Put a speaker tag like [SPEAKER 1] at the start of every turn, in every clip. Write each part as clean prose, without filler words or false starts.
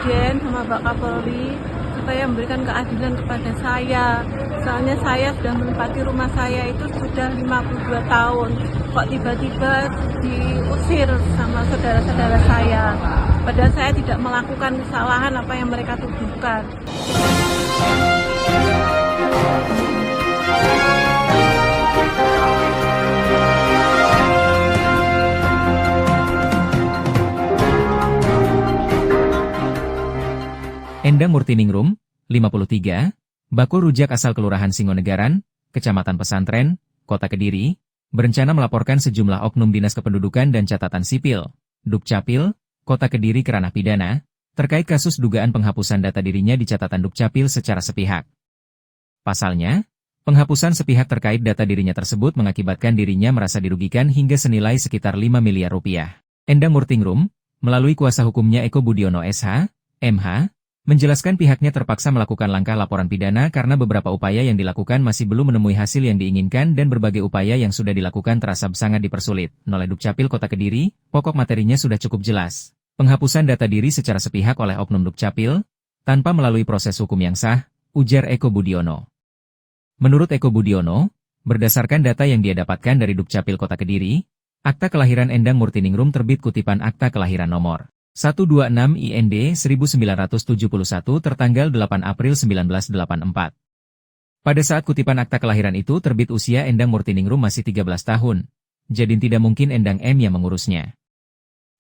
[SPEAKER 1] Presiden sama Pak Kapolri supaya memberikan keadilan kepada saya. Soalnya saya sudah menempati rumah saya itu sudah 52 tahun. Kok tiba-tiba diusir sama saudara-saudara saya. Padahal saya tidak melakukan kesalahan apa yang mereka tuduhkan.
[SPEAKER 2] Endang Murtiningrum, 53, Bako Rujak asal Kelurahan Singonegaran, Kecamatan Pesantren, Kota Kediri, berencana melaporkan sejumlah oknum Dinas Kependudukan dan Catatan Sipil, Dukcapil, Kota Kediri ke ranah pidana, terkait kasus dugaan penghapusan data dirinya di catatan Dukcapil secara sepihak. Pasalnya, penghapusan sepihak terkait data dirinya tersebut mengakibatkan dirinya merasa dirugikan hingga senilai sekitar 5 miliar rupiah. Endang Murtiningrum, melalui kuasa hukumnya Eko Budiono SH, MH, menjelaskan pihaknya terpaksa melakukan langkah laporan pidana karena beberapa upaya yang dilakukan masih belum menemui hasil yang diinginkan dan berbagai upaya yang sudah dilakukan terasa sangat dipersulit. Oleh Dukcapil Kota Kediri, pokok materinya sudah cukup jelas. Penghapusan data diri secara sepihak oleh oknum Dukcapil, tanpa melalui proses hukum yang sah, ujar Eko Budiono. Menurut Eko Budiono, berdasarkan data yang dia dapatkan dari Dukcapil Kota Kediri, akta kelahiran Endang Murtiningrum terbit kutipan akta kelahiran nomor 126 IND 1971 tertanggal 8 April 1984. Pada saat kutipan akta kelahiran itu terbit usia Endang Murtiningrum masih 13 tahun, jadi tidak mungkin Endang M yang mengurusnya.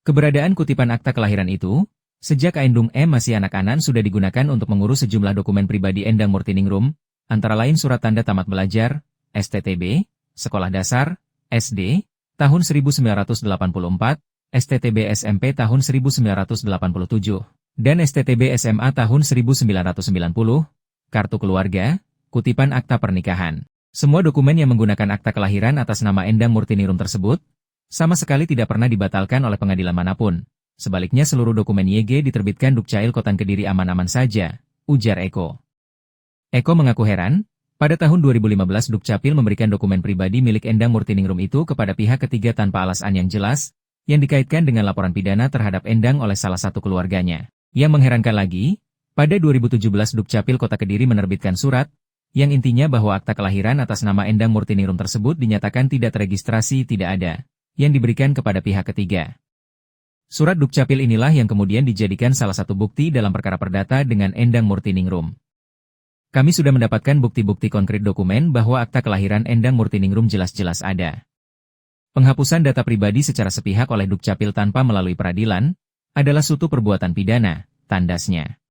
[SPEAKER 2] Keberadaan kutipan akta kelahiran itu, sejak Endang M masih anak-anak sudah digunakan untuk mengurus sejumlah dokumen pribadi Endang Murtiningrum, antara lain surat tanda tamat belajar, STTB, Sekolah Dasar, SD, tahun 1984, STTB SMP tahun 1987, dan STTB SMA tahun 1990, kartu keluarga, kutipan akta pernikahan. Semua dokumen yang menggunakan akta kelahiran atas nama Endang Murtiningrum tersebut, sama sekali tidak pernah dibatalkan oleh pengadilan manapun. Sebaliknya seluruh dokumen YG diterbitkan Dukcapil Kota Kediri aman-aman saja, ujar Eko. Eko mengaku heran, pada tahun 2015 Dukcapil memberikan dokumen pribadi milik Endang Murtiningrum itu kepada pihak ketiga tanpa alasan yang jelas, yang dikaitkan dengan laporan pidana terhadap Endang oleh salah satu keluarganya. Yang mengherankan lagi, pada 2017 Dukcapil Kota Kediri menerbitkan surat, yang intinya bahwa akta kelahiran atas nama Endang Murtiningrum tersebut dinyatakan tidak teregistrasi tidak ada, yang diberikan kepada pihak ketiga. Surat Dukcapil inilah yang kemudian dijadikan salah satu bukti dalam perkara perdata dengan Endang Murtiningrum. Kami sudah mendapatkan bukti-bukti konkret dokumen bahwa akta kelahiran Endang Murtiningrum jelas-jelas ada. Penghapusan data pribadi secara sepihak oleh Dukcapil tanpa melalui peradilan, adalah suatu perbuatan pidana, tandasnya.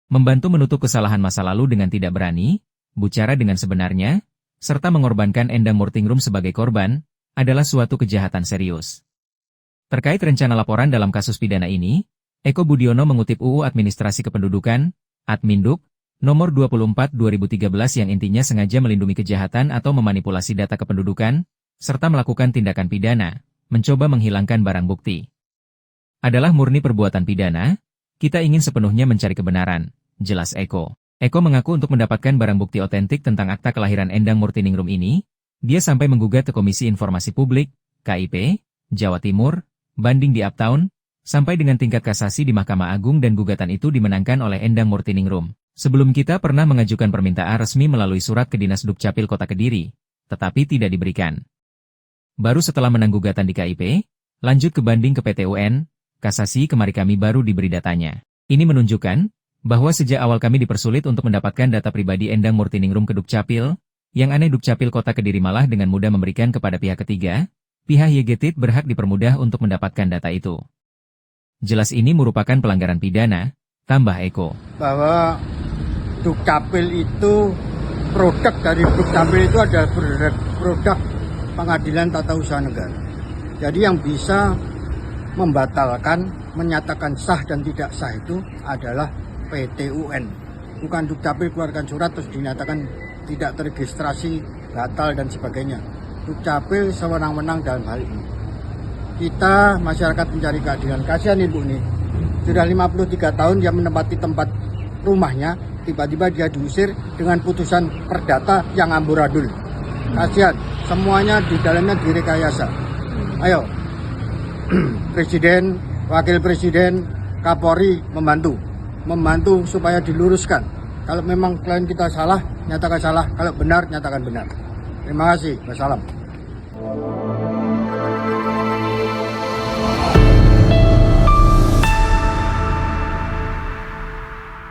[SPEAKER 2] Membantu menutup kesalahan masa lalu dengan tidak berani, bicara dengan sebenarnya, serta mengorbankan Endang Murtiningrum sebagai korban, adalah suatu kejahatan serius. Terkait rencana laporan dalam kasus pidana ini, Eko Budiono mengutip UU Administrasi Kependudukan, Adminduk, nomor 24/2013 yang intinya sengaja melindungi kejahatan atau memanipulasi data kependudukan, serta melakukan tindakan pidana, mencoba menghilangkan barang bukti. Adalah murni perbuatan pidana, kita ingin sepenuhnya mencari kebenaran, jelas Eko. Eko mengaku untuk mendapatkan barang bukti otentik tentang akta kelahiran Endang Murtiningrum ini, dia sampai menggugat ke Komisi Informasi Publik, KIP, Jawa Timur, banding di Uptown, sampai dengan tingkat kasasi di Mahkamah Agung dan gugatan itu dimenangkan oleh Endang Murtiningrum. Sebelum kita pernah mengajukan permintaan resmi melalui surat ke Dinas Dukcapil Kota Kediri, tetapi tidak diberikan. Baru setelah menang gugatan di KIP, lanjut ke banding ke PT UN, kasasi kemari kami baru diberi datanya. Ini menunjukkan, bahwa sejak awal kami dipersulit untuk mendapatkan data pribadi Endang Murtiningrum ke Dukcapil, yang aneh Dukcapil Kota Kediri malah dengan mudah memberikan kepada pihak ketiga, pihak YGT berhak dipermudah untuk mendapatkan data itu. Jelas ini merupakan pelanggaran pidana, tambah Eko.
[SPEAKER 3] Bahwa Dukcapil itu, produk dari Dukcapil itu adalah produk Pengadilan Tata Usaha Negara. Jadi yang bisa membatalkan, menyatakan sah dan tidak sah itu adalah PT UN. Bukan Dukcapil keluarkan surat terus dinyatakan tidak terregistrasi, batal dan sebagainya. Dukcapil sewenang-wenang dalam hal ini. Kita masyarakat mencari keadilan. Kasihan ibu nih, sudah 53 tahun dia menempati tempat rumahnya, tiba-tiba dia diusir dengan putusan perdata yang amburadul. Kasihan, semuanya di dalamnya direkayasa. Ayo, Presiden, Wakil Presiden, Kapolri membantu supaya diluruskan. Kalau memang klien kita salah, nyatakan salah. Kalau benar, nyatakan benar. Terima kasih. Wassalam.